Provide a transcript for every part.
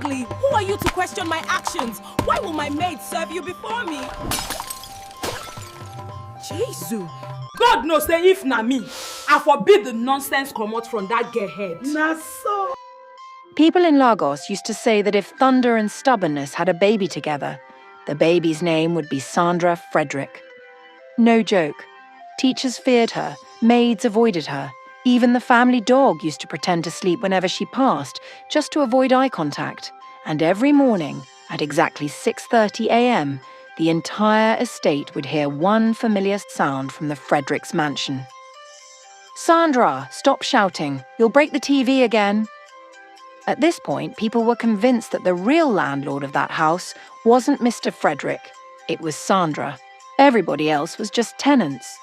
ugly. Who are you to question my actions? Why will my maid serve you before me? Jesus. God knows say if na me, I forbid the nonsense come out from that girl head. Na so. People in Lagos used to say that if thunder and stubbornness had a baby together, the baby's name would be Sandra Frederick. No joke. Teachers feared her, maids avoided her. Even the family dog used to pretend to sleep whenever she passed, just to avoid eye contact. And every morning, at exactly 6:30 a.m., the entire estate would hear one familiar sound from the Fredericks' mansion. "Sandra, stop shouting. You'll break the TV again." At this point, people were convinced that the real landlord of that house wasn't Mr. Frederick. It was Sandra. Everybody else was just tenants.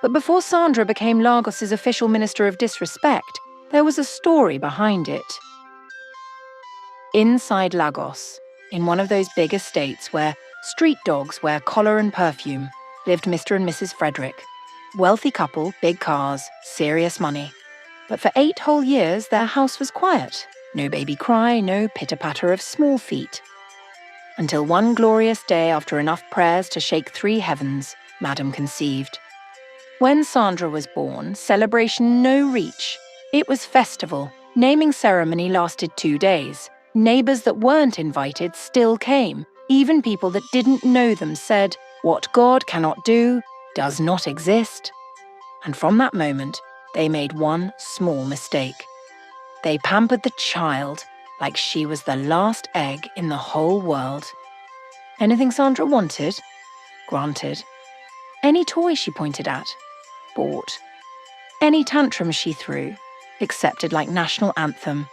But before Sandra became Lagos's official minister of disrespect, there was a story behind it. Inside Lagos, in one of those big estates where street dogs wear collar and perfume, lived Mr. and Mrs. Frederick. Wealthy couple, big cars, serious money. But for 8 whole years, their house was quiet. No baby cry, no pitter-patter of small feet. Until one glorious day, after enough prayers to shake 3 heavens, Madam conceived. When Sandra was born, celebration no reach. It was festival. Naming ceremony lasted 2 days. Neighbours that weren't invited still came. Even people that didn't know them said, "What God cannot do does not exist." And from that moment, they made one small mistake. They pampered the child like she was the last egg in the whole world. Anything Sandra wanted? Granted. Any toy she pointed at? Bought. Any tantrum she threw? Accepted like national anthem.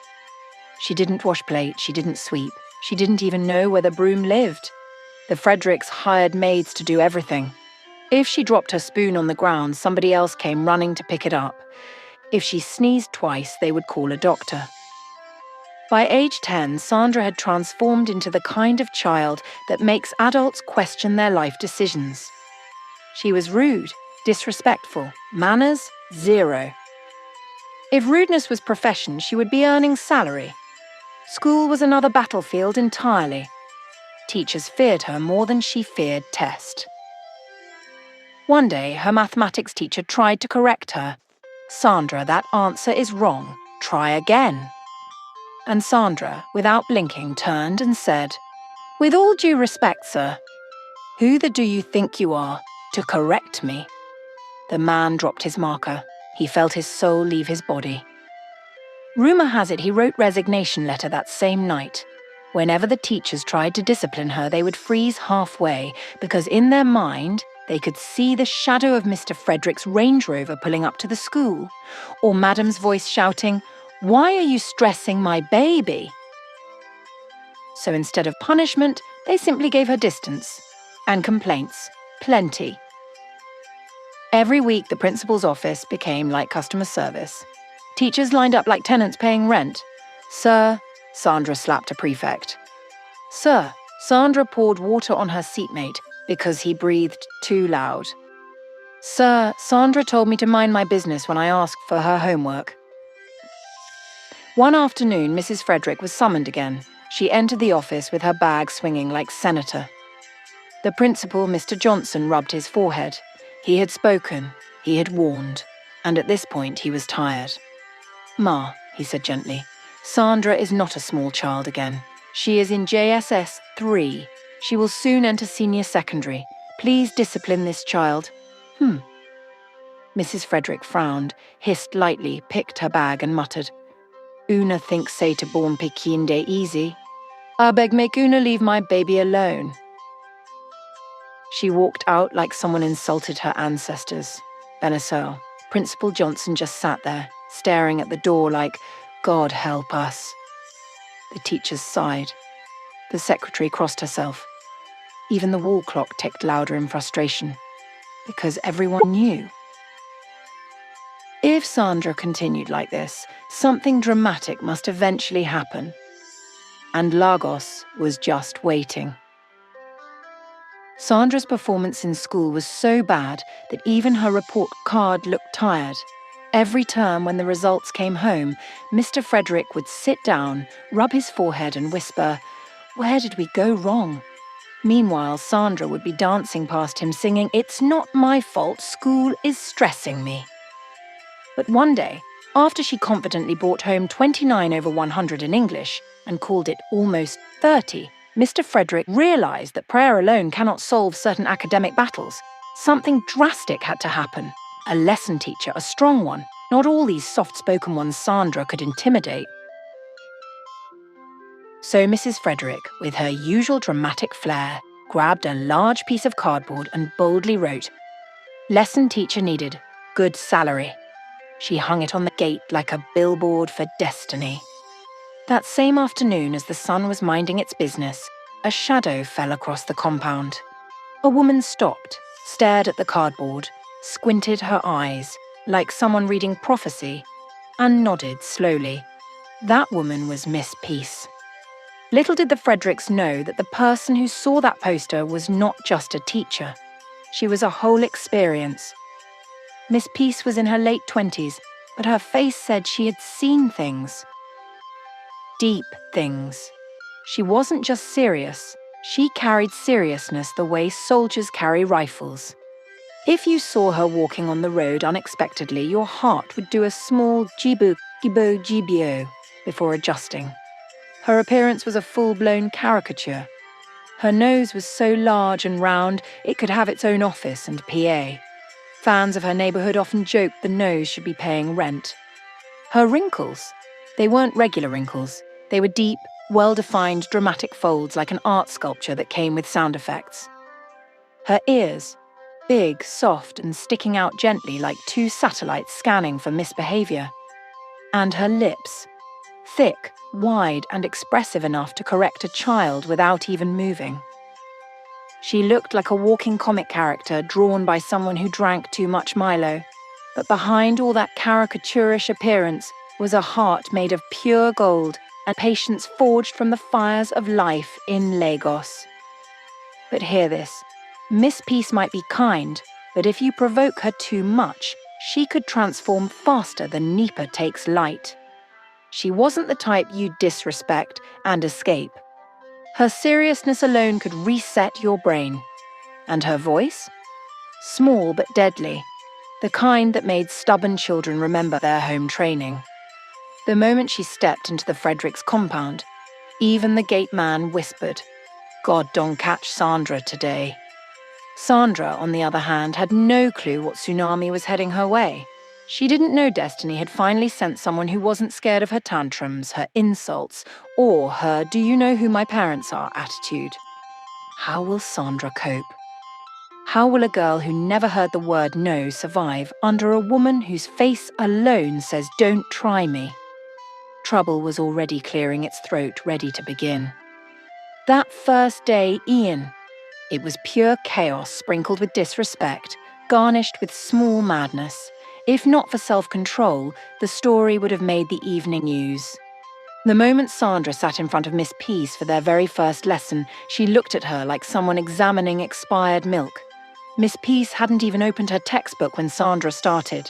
She didn't wash plate, she didn't sweep. She didn't even know where the broom lived. The Fredericks hired maids to do everything. If she dropped her spoon on the ground, somebody else came running to pick it up. If she sneezed twice, they would call a doctor. By age 10, Sandra had transformed into the kind of child that makes adults question their life decisions. She was rude, disrespectful, manners, 0. If rudeness was profession, she would be earning salary. School was another battlefield entirely. Teachers feared her more than she feared test. One day, her mathematics teacher tried to correct her. "Sandra, that answer is wrong. Try again." And Sandra, without blinking, turned and said, "With all due respect, sir, who the do you think you are to correct me?" The man dropped his marker. He felt his soul leave his body. Rumour has it he wrote resignation letter that same night. Whenever the teachers tried to discipline her, they would freeze halfway, because in their mind, they could see the shadow of Mr. Frederick's Range Rover pulling up to the school, or Madam's voice shouting, "Why are you stressing my baby?" So instead of punishment, they simply gave her distance. And complaints. Plenty. Every week, the principal's office became like customer service. Teachers lined up like tenants paying rent. "Sir," Sandra slapped a prefect. "Sir," Sandra poured water on her seatmate because he breathed too loud. "Sir, Sandra told me to mind my business when I asked for her homework." One afternoon, Mrs. Frederick was summoned again. She entered the office with her bag swinging like senator. The principal, Mr. Johnson, rubbed his forehead. He had spoken, he had warned, and at this point he was tired. "Ma," he said gently, "Sandra is not a small child again. She is in JSS 3. She will soon enter senior secondary. Please discipline this child." Mrs. Frederick frowned, hissed lightly, picked her bag and muttered, "Una thinks say to born pikin dey easy. I beg make Una leave my baby alone." She walked out like someone insulted her ancestors. Benicel, Principal Johnson just sat there, staring at the door like, "God help us." The teachers sighed. The secretary crossed herself. Even the wall clock ticked louder in frustration, because everyone knew. If Sandra continued like this, something dramatic must eventually happen. And Lagos was just waiting. Sandra's performance in school was so bad that even her report card looked tired. Every term when the results came home, Mr. Frederick would sit down, rub his forehead and whisper, "Where did we go wrong?" Meanwhile, Sandra would be dancing past him singing, "It's not my fault, school is stressing me." But one day, after she confidently brought home 29 over 100 in English and called it almost 30, Mr. Frederick realized that prayer alone cannot solve certain academic battles. Something drastic had to happen. A lesson teacher, a strong one, not all these soft-spoken ones Sandra could intimidate. So Mrs. Frederick, with her usual dramatic flair, grabbed a large piece of cardboard and boldly wrote, "Lesson teacher needed, good salary." She hung it on the gate like a billboard for destiny. That same afternoon, as the sun was minding its business, a shadow fell across the compound. A woman stopped, stared at the cardboard, squinted her eyes, like someone reading prophecy, and nodded slowly. That woman was Miss Peace. Little did the Fredericks know that the person who saw that poster was not just a teacher. She was a whole experience. Miss Peace was in her late 20s, but her face said she had seen things. Deep things. She wasn't just serious. She carried seriousness the way soldiers carry rifles. If you saw her walking on the road unexpectedly, your heart would do a small jibu, gibo, jibio before adjusting. Her appearance was a full-blown caricature. Her nose was so large and round, it could have its own office and PA. Fans of her neighbourhood often joked the nose should be paying rent. Her wrinkles, they weren't regular wrinkles. They were deep, well-defined dramatic folds like an art sculpture that came with sound effects. Her ears, big, soft, and sticking out gently like two satellites scanning for misbehaviour. And her lips, thick, wide, and expressive enough to correct a child without even moving. She looked like a walking comic character drawn by someone who drank too much Milo. But behind all that caricaturish appearance was a heart made of pure gold and patience forged from the fires of life in Lagos. But hear this. Miss Peace might be kind, but if you provoke her too much, she could transform faster than Nipa takes light. She wasn't the type you'd disrespect and escape. Her seriousness alone could reset your brain. And her voice? Small but deadly. The kind that made stubborn children remember their home training. The moment she stepped into the Fredericks' compound, even the gate man whispered, "God don't catch Sandra today." Sandra, on the other hand, had no clue what tsunami was heading her way. She didn't know destiny had finally sent someone who wasn't scared of her tantrums, her insults, or her "do you know who my parents are" attitude. How will Sandra cope? How will a girl who never heard the word no survive under a woman whose face alone says "don't try me"? Trouble was already clearing its throat, ready to begin. That first day, Ian. It was pure chaos sprinkled with disrespect, garnished with small madness. If not for self-control, the story would have made the evening news. The moment Sandra sat in front of Miss Peace for their very first lesson, she looked at her like someone examining expired milk. Miss Peace hadn't even opened her textbook when Sandra started.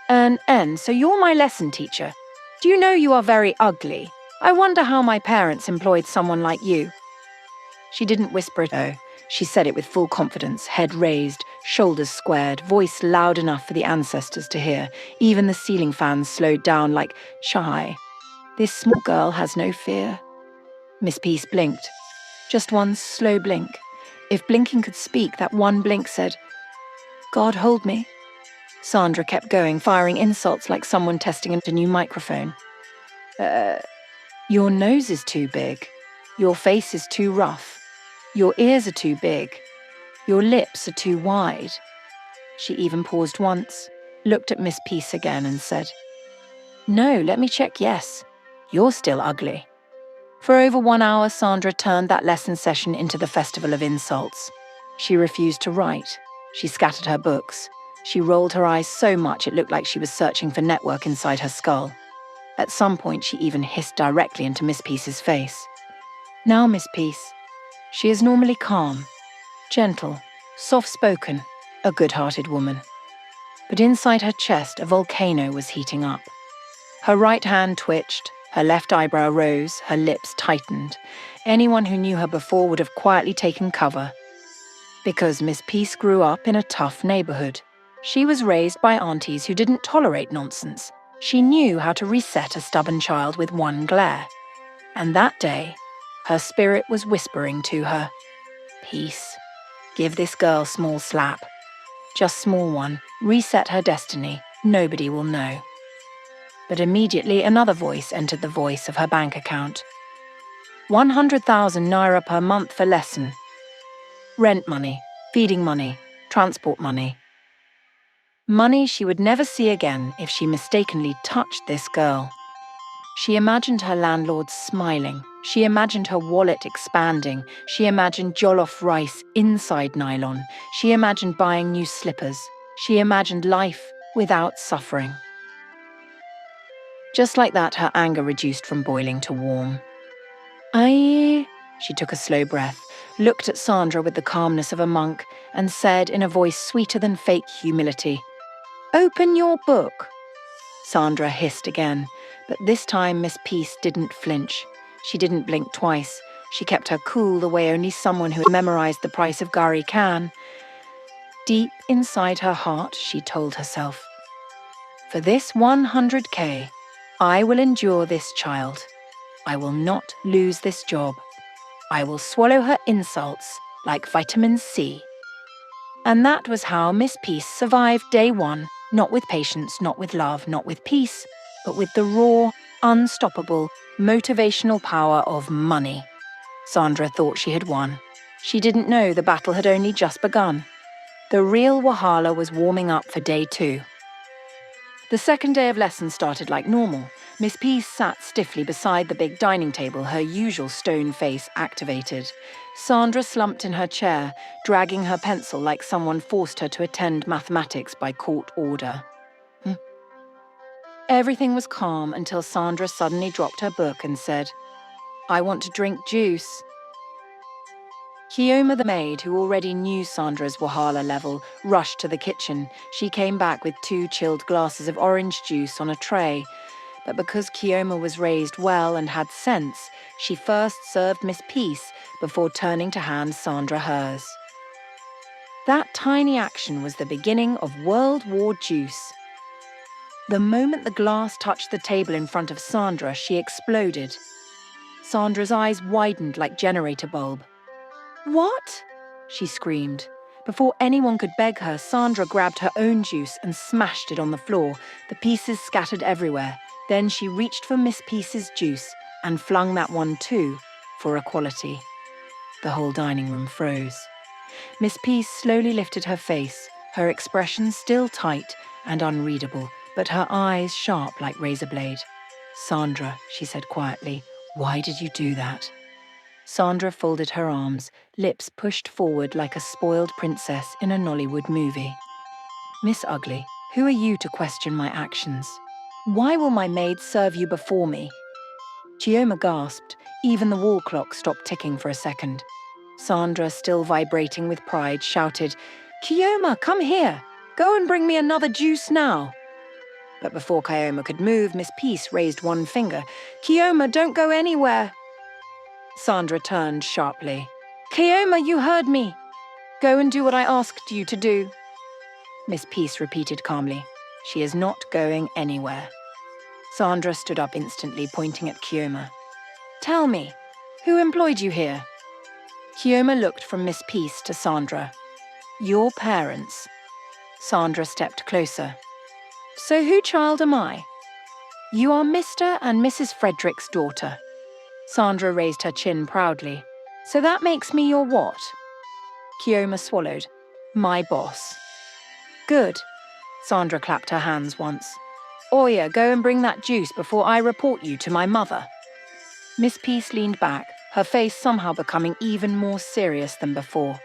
So you're my lesson teacher. Do you know you are very ugly? I wonder how my parents employed someone like you." She didn't whisper it, though. She said it with full confidence, head raised, shoulders squared, voice loud enough for the ancestors to hear. Even the ceiling fans slowed down like, "Chai, this small girl has no fear." Miss Peace blinked. Just one slow blink. If blinking could speak, that one blink said, "God hold me." Sandra kept going, firing insults like someone testing a new microphone. Your nose is too big. Your face is too rough. Your ears are too big. Your lips are too wide." She even paused once, looked at Miss Peace again and said, "No, let me check, yes. You're still ugly." For over 1 hour, Sandra turned that lesson session into the festival of insults. She refused to write. She scattered her books. She rolled her eyes so much it looked like she was searching for network inside her skull. At some point, she even hissed directly into Miss Peace's face. Now Miss Peace. She is normally calm, gentle, soft-spoken, a good-hearted woman. but inside her chest a volcano was heating up. Her right hand twitched, her left eyebrow rose, her lips tightened. Anyone who knew her before would have quietly taken cover. Because Miss Peace grew up in a tough neighborhood. She was raised by aunties who didn't tolerate nonsense. She knew how to reset a stubborn child with one glare. And that day, her spirit was whispering to her, "Peace. Give this girl small slap. Just small one. Reset her destiny. Nobody will know." But immediately another voice entered the voice of her bank account. 100,000 naira per month for lesson. Rent money, feeding money, transport money. Money she would never see again if she mistakenly touched this girl. She imagined her landlord smiling. She imagined her wallet expanding. She imagined jollof rice inside nylon. She imagined buying new slippers. She imagined life without suffering. Just like that, her anger reduced from boiling to warm. She took a slow breath, looked at Sandra with the calmness of a monk, and said in a voice sweeter than fake humility, "Open your book." Sandra hissed again, but this time Miss Peace didn't flinch. She didn't blink twice. She kept her cool the way only someone who had memorized the price of gari can. Deep inside her heart, she told herself, "For this 100K, I will endure this child. I will not lose this job. I will swallow her insults like vitamin C." And that was how Miss Peace survived day one, not with patience, not with love, not with peace, but with the raw, unstoppable, motivational power of money. Sandra thought she had won. She didn't know the battle had only just begun. The real Wahala was warming up for day two. The second day of lessons started like normal. Miss Peace sat stiffly beside the big dining table, her usual stone face activated. Sandra slumped in her chair, dragging her pencil like someone forced her to attend mathematics by court order. Everything was calm until Sandra suddenly dropped her book and said, "I want to drink juice." Kioma the maid, who already knew Sandra's Wahala level, rushed to the kitchen. She came back with 2 chilled glasses of orange juice on a tray. But because Kioma was raised well and had sense, she first served Miss Peace before turning to hand Sandra hers. That tiny action was the beginning of World War Juice. The moment the glass touched the table in front of Sandra, she exploded. Sandra's eyes widened like generator bulb. "What?" she screamed. Before anyone could beg her, Sandra grabbed her own juice and smashed it on the floor. The pieces scattered everywhere. Then she reached for Miss Peace's juice and flung that one too, for equality. The whole dining room froze. Miss Peace slowly lifted her face, her expression still tight and unreadable, but her eyes sharp like razor blade. "Sandra," she said quietly, "why did you do that?" Sandra folded her arms, lips pushed forward like a spoiled princess in a Nollywood movie. "Miss Ugly, who are you to question my actions? Why will my maid serve you before me?" Chioma gasped. Even the wall clock stopped ticking for a second. Sandra, still vibrating with pride, shouted, "Kioma, come here! Go and bring me another juice now!" But before Kioma could move, Miss Peace raised one finger. "Kioma, don't go anywhere!" Sandra turned sharply. "Kioma, you heard me! Go and do what I asked you to do." Miss Peace repeated calmly, "She is not going anywhere." Sandra stood up instantly, pointing at Kioma. "Tell me, who employed you here?" Kioma looked from Miss Peace to Sandra. "Your parents." Sandra stepped closer. "So who child am I?" "You are Mr. and Mrs. Frederick's daughter." Sandra raised her chin proudly. "So that makes me your what?" Kioma swallowed. "My boss." "Good." Sandra clapped her hands once. "Oya, go and bring that juice before I report you to my mother." Miss Peace leaned back, her face somehow becoming even more serious than before.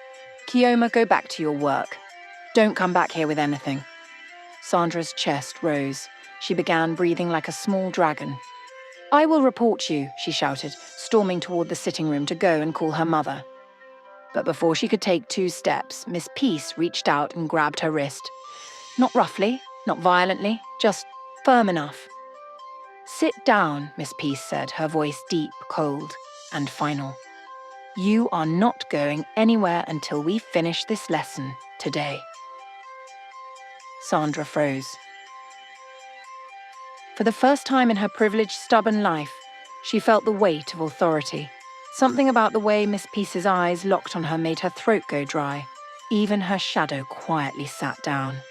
"Kioma, go back to your work. Don't come back here with anything." Sandra's chest rose. She began breathing like a small dragon. "I will report you," she shouted, storming toward the sitting room to go and call her mother. But before she could take 2 steps, Miss Peace reached out and grabbed her wrist. Not roughly, not violently, just firm enough. "Sit down," Miss Peace said, her voice deep, cold, and final. "You are not going anywhere until we finish this lesson today." Sandra froze. For the first time in her privileged, stubborn life, she felt the weight of authority. Something about the way Miss Peace's eyes locked on her made her throat go dry. Even her shadow quietly sat down.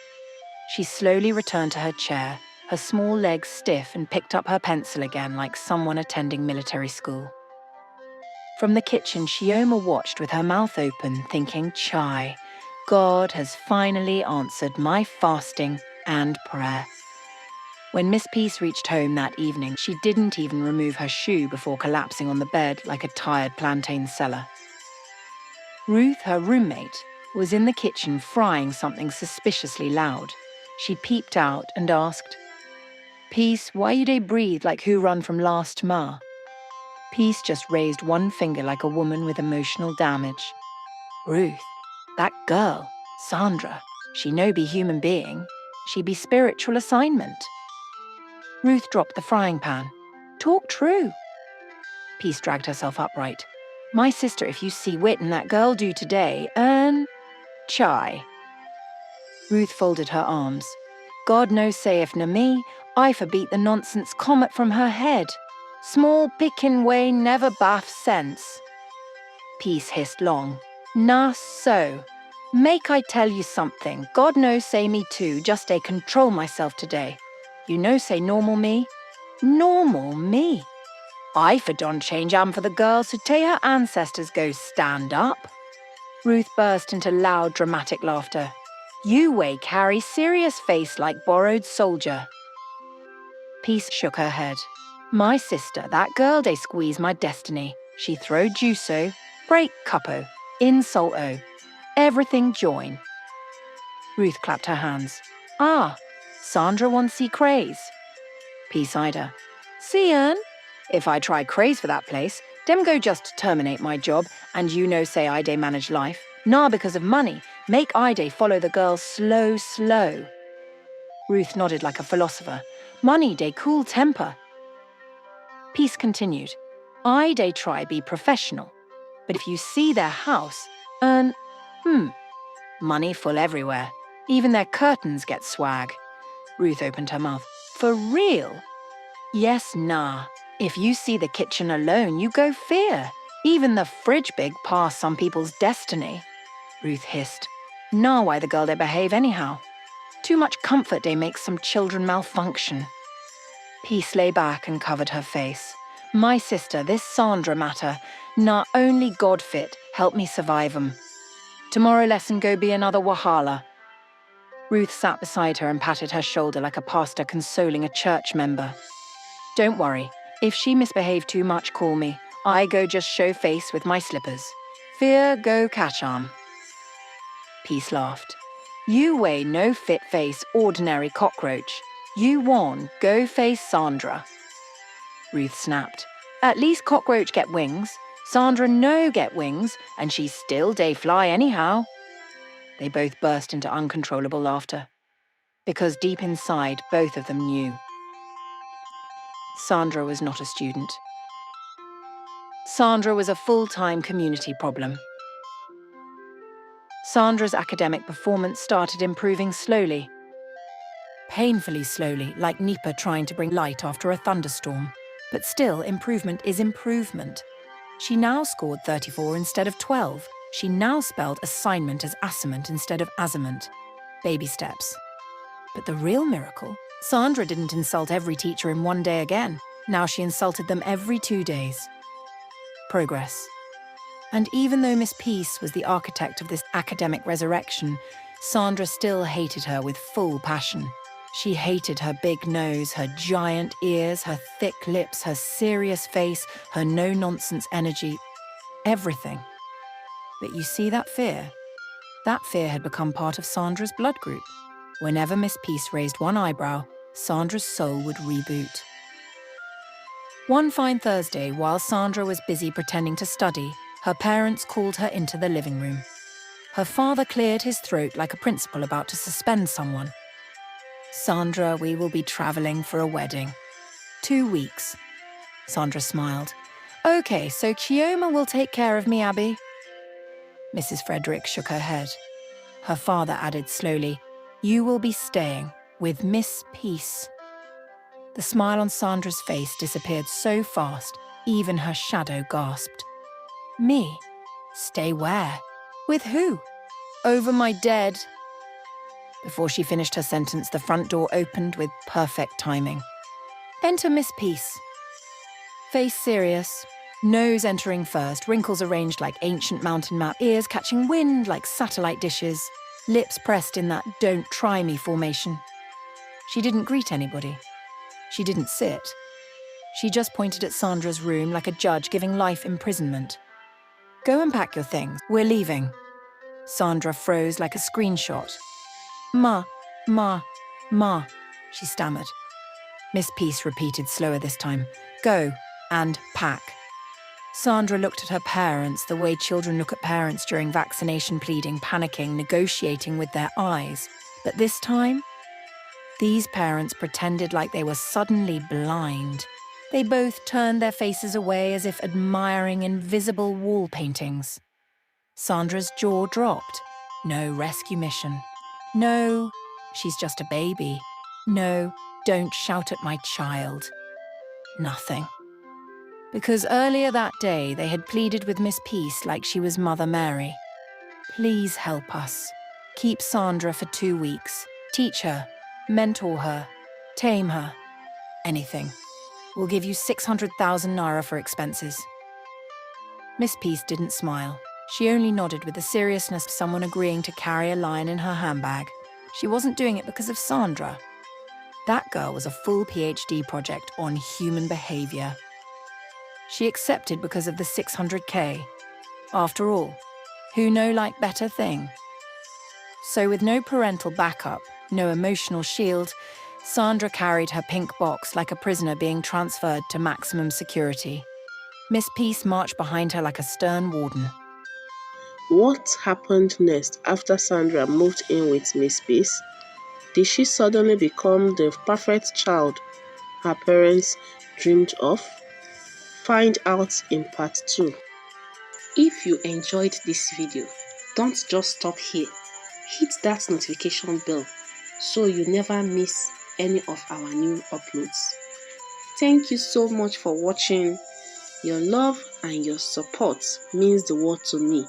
She slowly returned to her chair, her small legs stiff, and picked up her pencil again like someone attending military school. From the kitchen, Shioma watched with her mouth open, thinking, "Chai, God has finally answered my fasting and prayer." When Miss Peace reached home that evening, she didn't even remove her shoe before collapsing on the bed like a tired plantain seller. Ruth, her roommate, was in the kitchen frying something suspiciously loud. She peeped out and asked, "Peace, why you dey breathe like who run from last ma?" Peace just raised one finger like a woman with emotional damage. "Ruth, that girl, Sandra, she no be human being. She be spiritual assignment." Ruth dropped the frying pan. "Talk true." Peace dragged herself upright. "My sister, if you see Wit and that girl do today, chai." Ruth folded her arms. "God knows say if na me, I forbeat the nonsense comet from her head. Small pickin' way never baff sense." Peace hissed long. "Nah so. Make I tell you something. God knows say me too, just a control myself today. You know say normal me? Normal me. I for don't change am for the girls who tell her ancestors go stand up." Ruth burst into loud, dramatic laughter. "You way carry serious face like borrowed soldier." Peace shook her head. "My sister, that girl they squeeze my destiny. She throw juice-o, break cup-o, insult-o. Everything join." Ruth clapped her hands. "Ah, Sandra wants see craze." Peace eyed her. "See, Ern? If I try craze for that place, dem go just terminate my job, and you know say I dey manage life. Nah because of money, make I dey follow the girl slow, slow." Ruth nodded like a philosopher. "Money dey cool temper." Peace continued. "I dey try be professional, but if you see their house, money full everywhere. Even their curtains get swag." Ruth opened her mouth. "For real?" "Yes, nah. If you see the kitchen alone, you go fear. Even the fridge big past some people's destiny." Ruth hissed. "Nah why the girl they behave anyhow. Too much comfort they make some children malfunction." Peace lay back and covered her face. "My sister, this Sandra matter. Nah only God fit, help me survive 'em. Tomorrow lesson go be another wahala." Ruth sat beside her and patted her shoulder like a pastor consoling a church member. "Don't worry. If she misbehave too much, call me. I go just show face with my slippers. Fear go catch arm." Peace laughed. "You weigh no fit face ordinary cockroach. You won, go face Sandra." Ruth snapped. "At least cockroach get wings. Sandra no get wings, and she still day fly anyhow." They both burst into uncontrollable laughter. Because deep inside, both of them knew. Sandra was not a student. Sandra was a full-time community problem. Sandra's academic performance started improving slowly. Painfully slowly, like Nipa trying to bring light after a thunderstorm. But still, improvement is improvement. She now scored 34 instead of 12. She now spelled assignment as assiment instead of asiment. Baby steps. But the real miracle? Sandra didn't insult every teacher in one day again. Now she insulted them every 2 days. Progress. And even though Miss Peace was the architect of this academic resurrection, Sandra still hated her with full passion. She hated her big nose, her giant ears, her thick lips, her serious face, her no-nonsense energy, everything. But you see that fear? That fear had become part of Sandra's blood group. Whenever Miss Peace raised one eyebrow, Sandra's soul would reboot. One fine Thursday, while Sandra was busy pretending to study, her parents called her into the living room. Her father cleared his throat like a principal about to suspend someone. Sandra, we will be travelling for a wedding. 2 weeks. Sandra smiled. Okay, so Chioma will take care of me, Abby. Mrs. Frederick shook her head. Her father added slowly, You will be staying with Miss Peace. The smile on Sandra's face disappeared so fast, even her shadow gasped. Me? Stay where? With who? Over my dead. Before she finished her sentence, the front door opened with perfect timing. Enter Miss Peace. Face serious, nose entering first, wrinkles arranged like ancient mountain map, ears catching wind like satellite dishes, lips pressed in that don't try me formation. She didn't greet anybody. She didn't sit. She just pointed at Sandra's room like a judge giving life imprisonment. Go and pack your things. We're leaving. Sandra froze like a screenshot. Ma, she stammered. Miss Peace repeated slower this time. Go and pack. Sandra looked at her parents the way children look at parents during vaccination, pleading, panicking, negotiating with their eyes. But this time, these parents pretended like they were suddenly blind. They both turned their faces away as if admiring invisible wall paintings. Sandra's jaw dropped. No rescue mission. No, she's just a baby. No, don't shout at my child. Nothing. Because earlier that day, they had pleaded with Miss Peace like she was Mother Mary. Please help us. Keep Sandra for 2 weeks. Teach her. Mentor her. Tame her. Anything. We'll give you 600,000 naira for expenses. Miss Peace didn't smile. She only nodded with the seriousness of someone agreeing to carry a lion in her handbag. She wasn't doing it because of Sandra. That girl was a full PhD project on human behavior. She accepted because of the 600K. After all, who know like better thing? So with no parental backup, no emotional shield, Sandra carried her pink box like a prisoner being transferred to maximum security. Miss Peace marched behind her like a stern warden. What happened next after Sandra moved in with Miss Peace? Did she suddenly become the perfect child her parents dreamed of? Find out in part 2. If you enjoyed this video, don't just stop here. Hit that notification bell so you never miss any of our new uploads. Thank you so much for watching. Your love and your support means the world to me.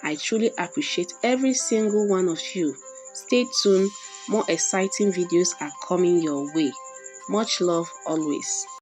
I truly appreciate every single one of you. Stay tuned, more exciting videos are coming your way. Much love always.